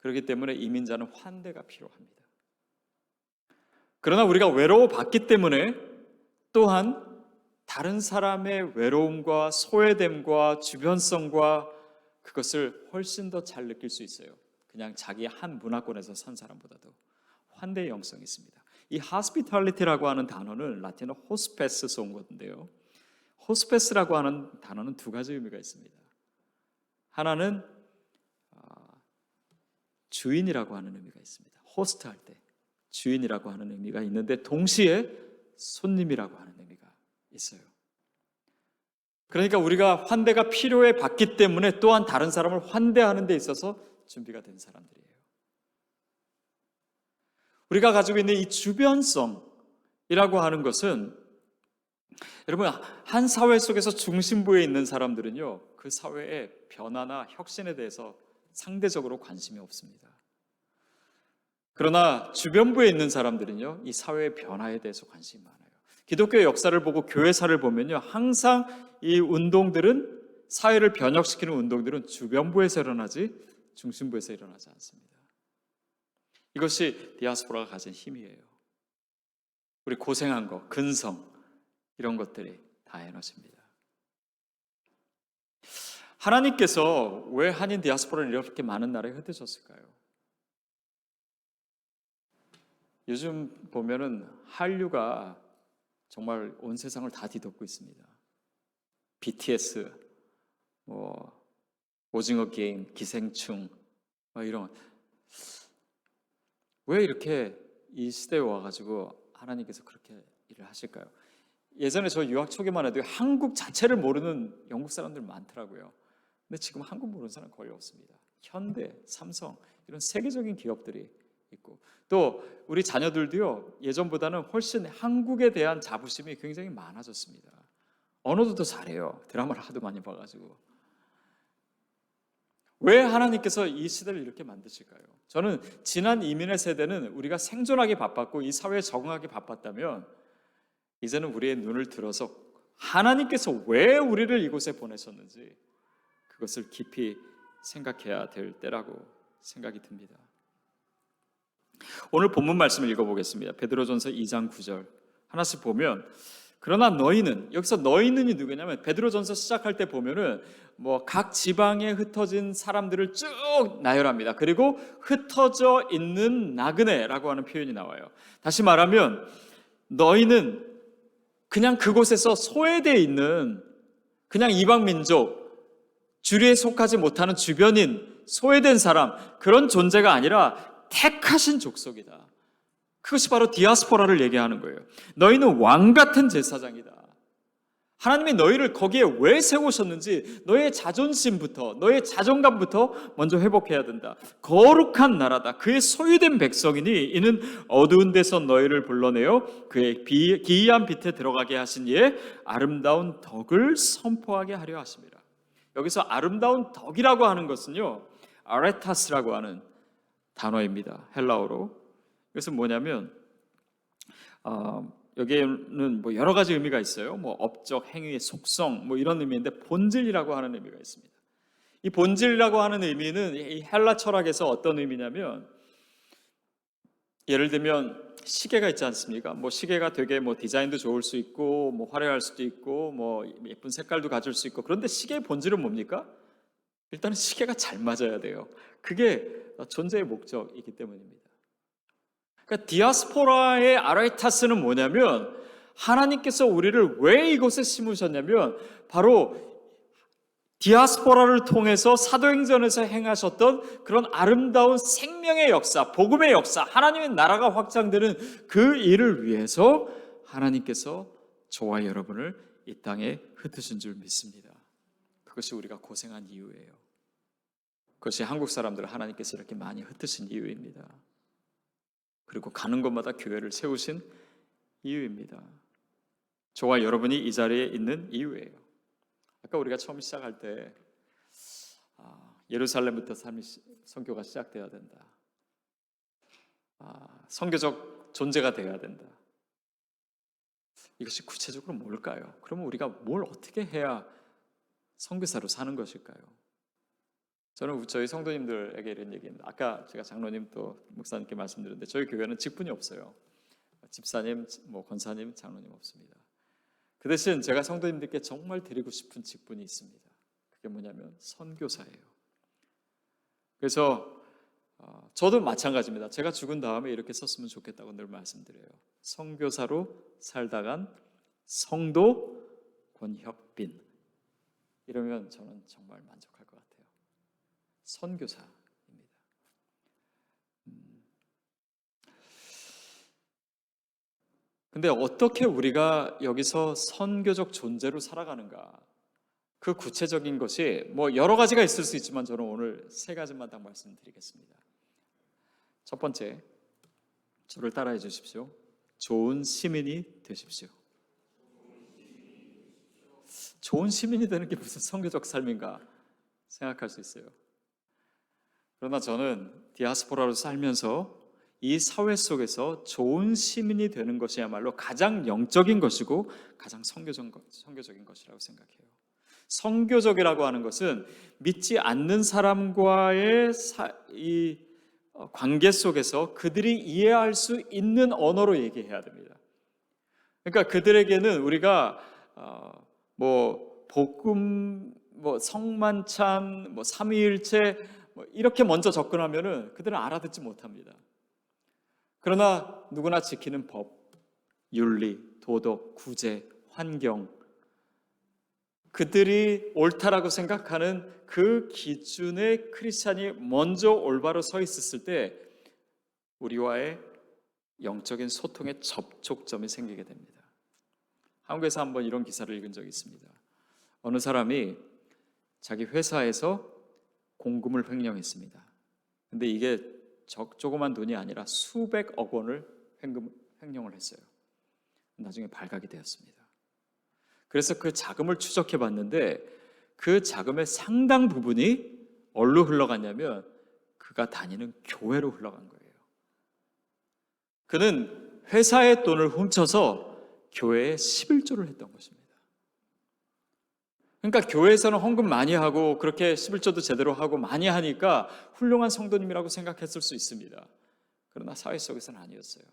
그렇기 때문에 이민자는 환대가 필요합니다. 그러나 우리가 외로워봤기 때문에 또한 다른 사람의 외로움과 소외됨과 주변성과 그것을 훨씬 더 잘 느낄 수 있어요. 그냥 자기 한 문화권에서 산 사람보다도 환대의 영성이 있습니다. 이 hospitality라고 하는 단어는 라틴어 호스페스에서 온 건데요. 호스페스라고 하는 단어는 두 가지 의미가 있습니다. 하나는 주인이라고 하는 의미가 있습니다. 호스트 할 때 주인이라고 하는 의미가 있는데 동시에 손님이라고 하는 의미가 있어요. 그러니까 우리가 환대가 필요해 봤기 때문에 또한 다른 사람을 환대하는 데 있어서 준비가 된 사람들이에요. 우리가 가지고 있는 이 주변성이라고 하는 것은 여러분 한 사회 속에서 중심부에 있는 사람들은요 그 사회의 변화나 혁신에 대해서 상대적으로 관심이 없습니다. 그러나 주변부에 있는 사람들은요 이 사회의 변화에 대해서 관심이 많아요. 기독교의 역사를 보고 교회사를 보면요 항상 이 운동들은 사회를 변혁시키는 운동들은 주변부에서 일어나지 중심부에서 일어나지 않습니다. 이것이 디아스포라가 가진 힘이에요. 우리 고생한 거, 근성 이런 것들이 다 에너지입니다. 하나님께서 왜 한인 디아스포라를 이렇게 많은 나라에 흩으셨을까요? 요즘 보면은 한류가 정말 온 세상을 다 뒤덮고 있습니다. BTS, 오징어 게임, 기생충, 이런 왜 이렇게 이 시대에 와가지고 하나님께서 그렇게 일을 하실까요? 예전에 저 유학 초기만 해도 한국 자체를 모르는 영국 사람들 많더라고요. 근데 지금 한국 모르는 사람 거의 없습니다. 현대, 삼성 이런 세계적인 기업들이 있고 또 우리 자녀들도요 예전보다는 훨씬 한국에 대한 자부심이 굉장히 많아졌습니다. 언어도 더 잘해요. 드라마를 하도 많이 봐가지고. 왜 하나님께서 이 시대를 이렇게 만드실까요? 저는 지난 이민의 세대는 우리가 생존하기 바빴고 이 사회에 적응하기 바빴다면 이제는 우리의 눈을 들어서 하나님께서 왜 우리를 이곳에 보내셨는지 그것을 깊이 생각해야 될 때라고 생각이 듭니다. 오늘 본문 말씀을 읽어보겠습니다. 베드로전서 2장 9절 하나씩 보면 그러나 너희는 여기서 너희는이 누구냐면 베드로전서 시작할 때 보면은 각 지방에 흩어진 사람들을 쭉 나열합니다. 그리고 흩어져 있는 나그네라고 하는 표현이 나와요. 다시 말하면 너희는 그냥 그곳에서 소외되어 있는 그냥 이방 민족 주류에 속하지 못하는 주변인 소외된 사람 그런 존재가 아니라 택하신 족속이다. 그것이 바로 디아스포라를 얘기하는 거예요. 너희는 왕 같은 제사장이다. 하나님이 너희를 거기에 왜 세우셨는지 너의 자존심부터 너의 자존감부터 먼저 회복해야 된다. 거룩한 나라다. 그의 소유된 백성이니 이는 어두운 데서 너희를 불러내어 그의 기이한 빛에 들어가게 하신 이의 아름다운 덕을 선포하게 하려 하십니다. 여기서 아름다운 덕이라고 하는 것은요 아레타스라고 하는 단어입니다. 헬라어로. 그것은 뭐냐면 여기에는 여러 가지 의미가 있어요. 업적, 행위의 속성 이런 의미인데 본질이라고 하는 의미가 있습니다. 이 본질이라고 하는 의미는 이 헬라 철학에서 어떤 의미냐면, 예를 들면 시계가 있지 않습니까? 뭐 시계가 되게 뭐 디자인도 좋을 수 있고 뭐 화려할 수도 있고 뭐 예쁜 색깔도 가질 수 있고, 그런데 시계의 본질은 뭡니까? 일단은 시계가 잘 맞아야 돼요. 그게 존재의 목적이기 때문입니다. 그러니까 디아스포라의 아라이타스는 뭐냐면, 하나님께서 우리를 왜 이곳에 심으셨냐면 바로 디아스포라를 통해서 사도행전에서 행하셨던 그런 아름다운 생명의 역사, 복음의 역사, 하나님의 나라가 확장되는 그 일을 위해서 하나님께서 저와 여러분을 이 땅에 흩으신 줄 믿습니다. 그것이 우리가 고생한 이유예요. 그것이 한국 사람들을 하나님께서 이렇게 많이 흩으신 이유입니다. 그리고 가는 곳마다 교회를 세우신 이유입니다. 저와 여러분이 이 자리에 있는 이유예요. 아까 우리가 처음 시작할 때 예루살렘부터 선교가 시작돼야 된다. 선교적 존재가 되어야 된다. 이것이 구체적으로 뭘까요? 그러면 우리가 뭘 어떻게 해야 선교사로 사는 것일까요? 저는 저희 성도님들에게 이런 얘기입니다. 아까 제가 장로님 또 목사님께 말씀드렸는데 저희 교회는 직분이 없어요. 집사님, 뭐 권사님, 장로님 없습니다. 그 대신 제가 성도님들께 정말 드리고 싶은 직분이 있습니다. 그게 뭐냐면 선교사예요. 그래서 저도 마찬가지입니다. 제가 죽은 다음에 이렇게 썼으면 좋겠다고 늘 말씀드려요. 선교사로 살다간 성도 권혁빈. 이러면 저는 정말 만족할 것 같아요. 선교사입니다. 근데 어떻게 우리가 여기서 선교적 존재로 살아가는가? 그 구체적인 것이 뭐 여러 가지가 있을 수 있지만 저는 오늘 세 가지만 딱 말씀드리겠습니다. 첫 번째, 저를 따라해 주십시오. 좋은 시민이 되십시오. 좋은 시민이 되는 게 무슨 선교적 삶인가 생각할 수 있어요. 그러나 저는 디아스포라로 살면서 이 사회 속에서 좋은 시민이 되는 것이야말로 가장 영적인 것이고 가장 선교적인 것이라고 생각해요. 선교적이라고 하는 것은 믿지 않는 사람과의 이 관계 속에서 그들이 이해할 수 있는 언어로 얘기해야 됩니다. 그러니까 그들에게는 우리가 뭐 복음, 뭐 성만찬, 뭐 삼위일체 뭐 이렇게 먼저 접근하면은 그들은 알아듣지 못합니다. 그러나 누구나 지키는 법, 윤리, 도덕, 구제, 환경, 그들이 옳다라고 생각하는 그 기준에 크리스찬이 먼저 올바로 서 있었을 때 우리와의 영적인 소통의 접촉점이 생기게 됩니다. 한국에서 한번 이런 기사를 읽은 적이 있습니다. 어느 사람이 자기 회사에서 공금을 횡령했습니다. 근데 이게 조그만 돈이 아니라 수백억 원을 횡령을 했어요. 나중에 발각이 되었습니다. 그래서 그 자금을 추적해 봤는데 그 자금의 상당 부분이 어디로 흘러갔냐면 그가 다니는 교회로 흘러간 거예요. 그는 회사의 돈을 훔쳐서 교회에 11조를 했던 것입니다. 그러니까 교회에서는 헌금 많이 하고 그렇게 11조도 제대로 하고 많이 하니까 훌륭한 성도님이라고 생각했을 수 있습니다. 그러나 사회 속에서는 아니었어요.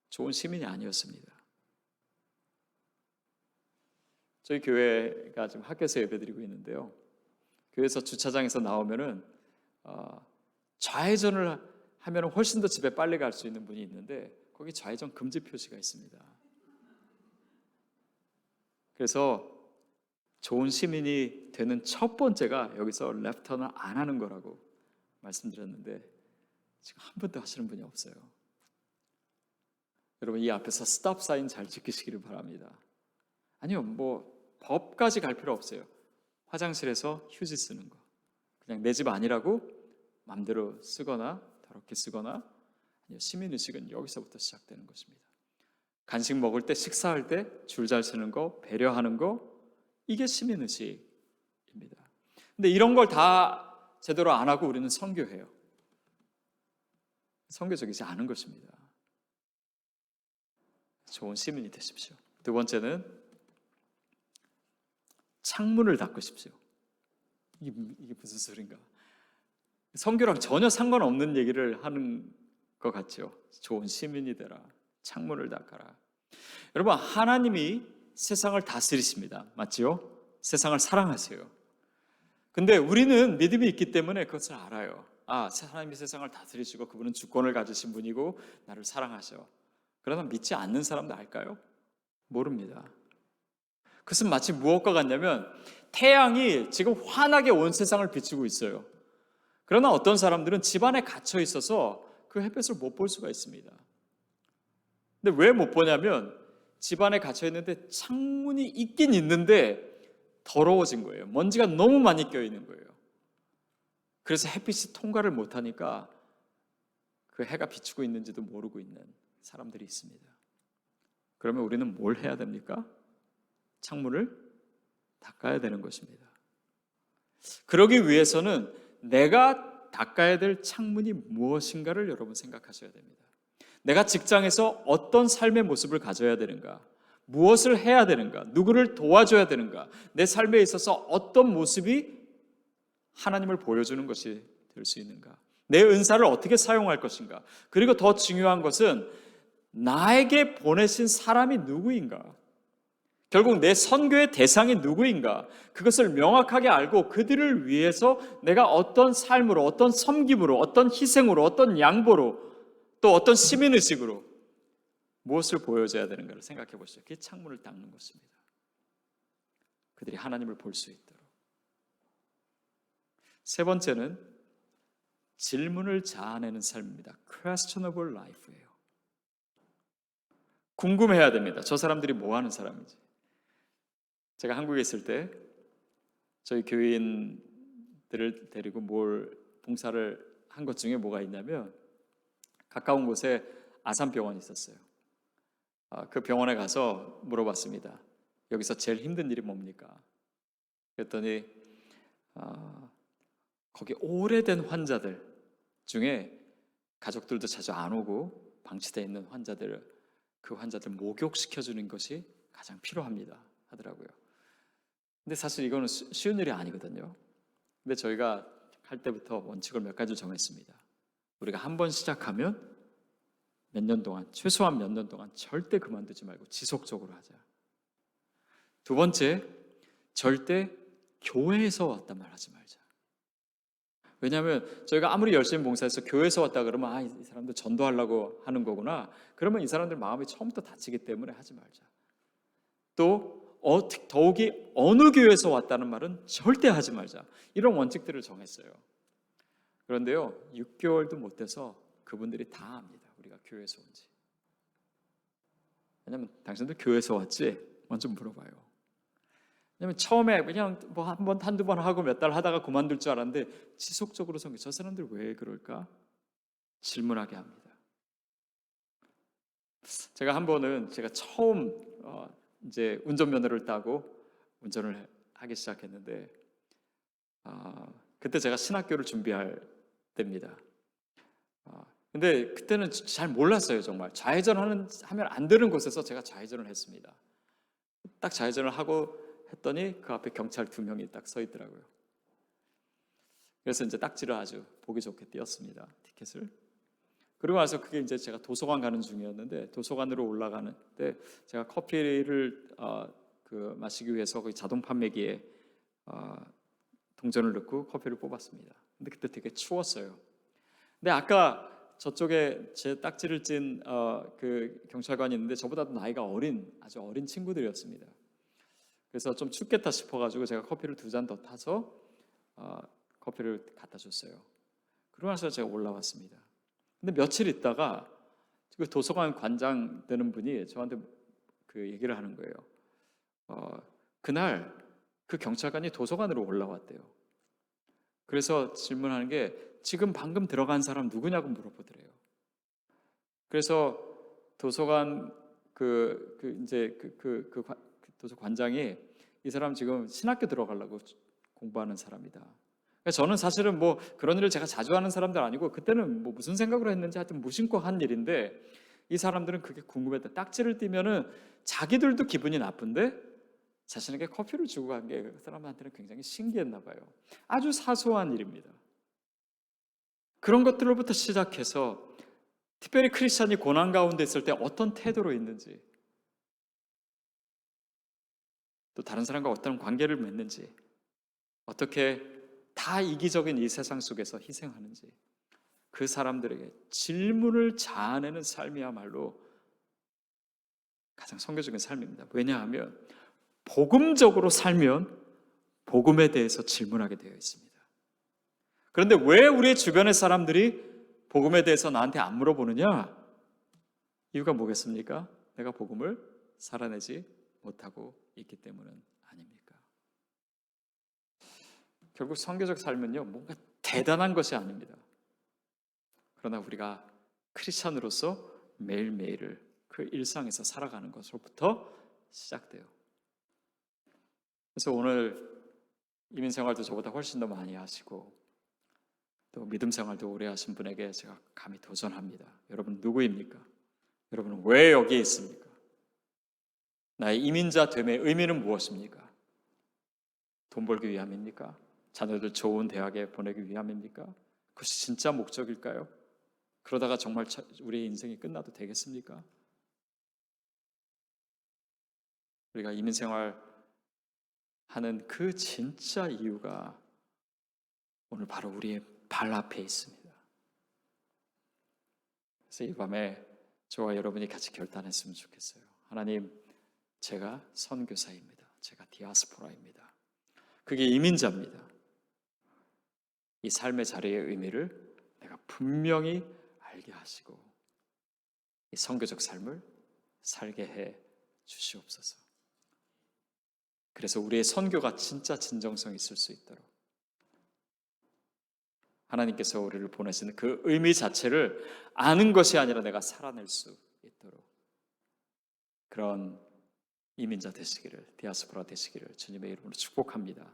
좋은 시민이 아니었습니다. 저희 교회가 지금 학교에서 예배드리고 있는데요. 교회에서 주차장에서 나오면은 좌회전을 하면 훨씬 더 집에 빨리 갈 수 있는 분이 있는데 거기 좌회전 금지 표시가 있습니다. 그래서 좋은 시민이 되는 첫 번째가 여기서 레프턴을 안 하는 거라고 말씀드렸는데 지금 한 번도 하시는 분이 없어요. 여러분 이 앞에서 스톱 사인 잘 지키시기를 바랍니다. 아니요, 뭐 법까지 갈 필요 없어요. 화장실에서 휴지 쓰는 거, 그냥 내 집 아니라고 마음대로 쓰거나 더럽게 쓰거나, 아니요, 시민의식은 여기서부터 시작되는 것입니다. 간식 먹을 때, 식사할 때 줄 잘 서는 거, 배려하는 거, 이게 시민의식입니다. 근데 이런 걸 다 제대로 안 하고 우리는 선교해요. 선교적이지 않은 것입니다. 좋은 시민이 되십시오. 두 번째는 창문을 닦으십시오. 이게 무슨 소린가? 선교랑 전혀 상관없는 얘기를 하는 것 같죠. 좋은 시민이 되라. 창문을 닦아라. 여러분, 하나님이 세상을 다스리십니다. 맞지요? 세상을 사랑하세요. 근데 우리는 믿음이 있기 때문에 그것을 알아요. 하나님이 세상을 다스리시고 그분은 주권을 가지신 분이고 나를 사랑하셔. 그러나 믿지 않는 사람도 알까요? 모릅니다. 그것은 마치 무엇과 같냐면 태양이 지금 환하게 온 세상을 비추고 있어요. 그러나 어떤 사람들은 집 안에 갇혀 있어서 그 햇볕을 못 볼 수가 있습니다. 근데 왜 못 보냐면 집 안에 갇혀 있는데 창문이 있긴 있는데 더러워진 거예요. 먼지가 너무 많이 껴있는 거예요. 그래서 햇빛이 통과를 못하니까 그 해가 비추고 있는지도 모르고 있는 사람들이 있습니다. 그러면 우리는 뭘 해야 됩니까? 창문을 닦아야 되는 것입니다. 그러기 위해서는 내가 닦아야 될 창문이 무엇인가를 여러분 생각하셔야 됩니다. 내가 직장에서 어떤 삶의 모습을 가져야 되는가? 무엇을 해야 되는가? 누구를 도와줘야 되는가? 내 삶에 있어서 어떤 모습이 하나님을 보여주는 것이 될 수 있는가? 내 은사를 어떻게 사용할 것인가? 그리고 더 중요한 것은 나에게 보내신 사람이 누구인가? 결국 내 선교의 대상이 누구인가? 그것을 명확하게 알고 그들을 위해서 내가 어떤 삶으로, 어떤 섬김으로, 어떤 희생으로, 어떤 양보로, 또 어떤 시민의식으로 무엇을 보여줘야 되는가를 생각해 보시죠. 그게 창문을 닦는 것입니다. 그들이 하나님을 볼 수 있도록. 세 번째는 질문을 자아내는 삶입니다. questionable life예요. 궁금해야 됩니다. 저 사람들이 뭐 하는 사람인지. 제가 한국에 있을 때 저희 교인들을 데리고 봉사를 한 것 중에 뭐가 있냐면 가까운 곳에 아산병원이 있었어요. 그 병원에 가서 물어봤습니다. 여기서 제일 힘든 일이 뭡니까? 그랬더니 거기 오래된 환자들 중에 가족들도 자주 안 오고 방치되어 있는 그 환자들 목욕시켜주는 것이 가장 필요합니다 하더라고요. 근데 사실 이거는 쉬운 일이 아니거든요. 근데 저희가 할 때부터 원칙을 몇 가지 정했습니다. 우리가 한 번 시작하면 몇 년 동안, 최소한 몇 년 동안 절대 그만두지 말고 지속적으로 하자. 두 번째, 절대 교회에서 왔단 말 하지 말자. 왜냐하면 저희가 아무리 열심히 봉사해서 교회에서 왔다 그러면 이 사람들 전도하려고 하는 거구나. 그러면 이 사람들 마음이 처음부터 다치기 때문에 하지 말자. 또 더욱이 어느 교회에서 왔다는 말은 절대 하지 말자. 이런 원칙들을 정했어요. 그런데요, 6개월도 못 돼서 그분들이 다 압니다. 우리가 교회에서 온지. 왜냐면 당신들 교회에서 왔지? 먼저 물어봐요. 왜냐면 처음에 그냥 뭐 한 번, 한두 번 하고 몇 달 하다가 그만둘 줄 알았는데 지속적으로 저 사람들 왜 그럴까? 질문하게 합니다. 제가 한 번은 제가 처음 이제 운전면허를 따고 운전을 하기 시작했는데 그때 제가 신학교를 준비할 때입니다. 근데 그때는 잘 몰랐어요. 정말 좌회전하면 안 되는 곳에서 제가 좌회전을 했습니다. 딱 좌회전을 하고 했더니 그 앞에 경찰 2명이 딱 서 있더라고요. 그래서 이제 딱지를 아주 보기 좋게 띄었습니다. 티켓을. 그리고 나서 그게 이제 제가 도서관 가는 중이었는데 도서관으로 올라가는데 제가 커피를 마시기 위해서 거기 자동 판매기에 동전을 넣고 커피를 뽑았습니다. 근데 그때 되게 추웠어요. 근데 아까 저쪽에 제 딱지를 찐 그 경찰관이 있는데 저보다도 나이가 아주 어린 친구들이었습니다. 그래서 좀 춥겠다 싶어가지고 제가 커피를 2잔 더 타서 커피를 갖다 줬어요. 그러고 나서 제가 올라왔습니다. 근데 며칠 있다가 그 도서관 관장 되는 분이 저한테 그 얘기를 하는 거예요. 그날 그 경찰관이 도서관으로 올라왔대요. 그래서 질문하는 게 지금 방금 들어간 사람 누구냐고 물어보더래요. 그래서 도서관 도서관장이 이 사람 지금 신학교 들어가려고 공부하는 사람이다. 그러니까 저는 사실은 뭐 그런 일을 제가 자주 하는 사람들 아니고 그때는 뭐 무슨 생각으로 했는지 하여튼 무심코 한 일인데 이 사람들은 그게 궁금했다. 딱지를 띄면은 자기들도 기분이 나쁜데 자신에게 커피를 주고 간 게 그 사람한테는 굉장히 신기했나 봐요. 아주 사소한 일입니다. 그런 것들로부터 시작해서 특별히 크리스찬이 고난 가운데 있을 때 어떤 태도로 있는지, 또 다른 사람과 어떤 관계를 맺는지, 어떻게 다 이기적인 이 세상 속에서 희생하는지, 그 사람들에게 질문을 자아내는 삶이야말로 가장 선교적인 삶입니다. 왜냐하면 복음적으로 살면 복음에 대해서 질문하게 되어 있습니다. 그런데 왜 우리 주변의 사람들이 복음에 대해서 나한테 안 물어보느냐? 이유가 뭐겠습니까? 내가 복음을 살아내지 못하고 있기 때문은 아닙니까? 결국 선교적 삶은요, 뭔가 대단한 것이 아닙니다. 그러나 우리가 크리스찬으로서 매일매일을 그 일상에서 살아가는 것으로부터 시작돼요. 그래서 오늘 이민 생활도 저보다 훨씬 더 많이 하시고 또 믿음 생활도 오래 하신 분에게 제가 감히 도전합니다. 여러분 누구입니까? 여러분은 왜 여기에 있습니까? 나의 이민자 됨의 의미는 무엇입니까? 돈 벌기 위함입니까? 자녀들 좋은 대학에 보내기 위함입니까? 그것이 진짜 목적일까요? 그러다가 정말 우리의 인생이 끝나도 되겠습니까? 우리가 이민 생활 하는 그 진짜 이유가 오늘 바로 우리의 발 앞에 있습니다. 그래서 이 밤에 저와 여러분이 같이 결단했으면 좋겠어요. 하나님, 제가 선교사입니다. 제가 디아스포라입니다. 그게 이민자입니다. 이 삶의 자리의 의미를 내가 분명히 알게 하시고 이 선교적 삶을 살게 해 주시옵소서. 그래서 우리의 선교가 진짜 진정성 있을 수 있도록 하나님께서 우리를 보내시는 그 의미 자체를 아는 것이 아니라 내가 살아낼 수 있도록 그런 이민자 되시기를, 디아스포라 되시기를 주님의 이름으로 축복합니다.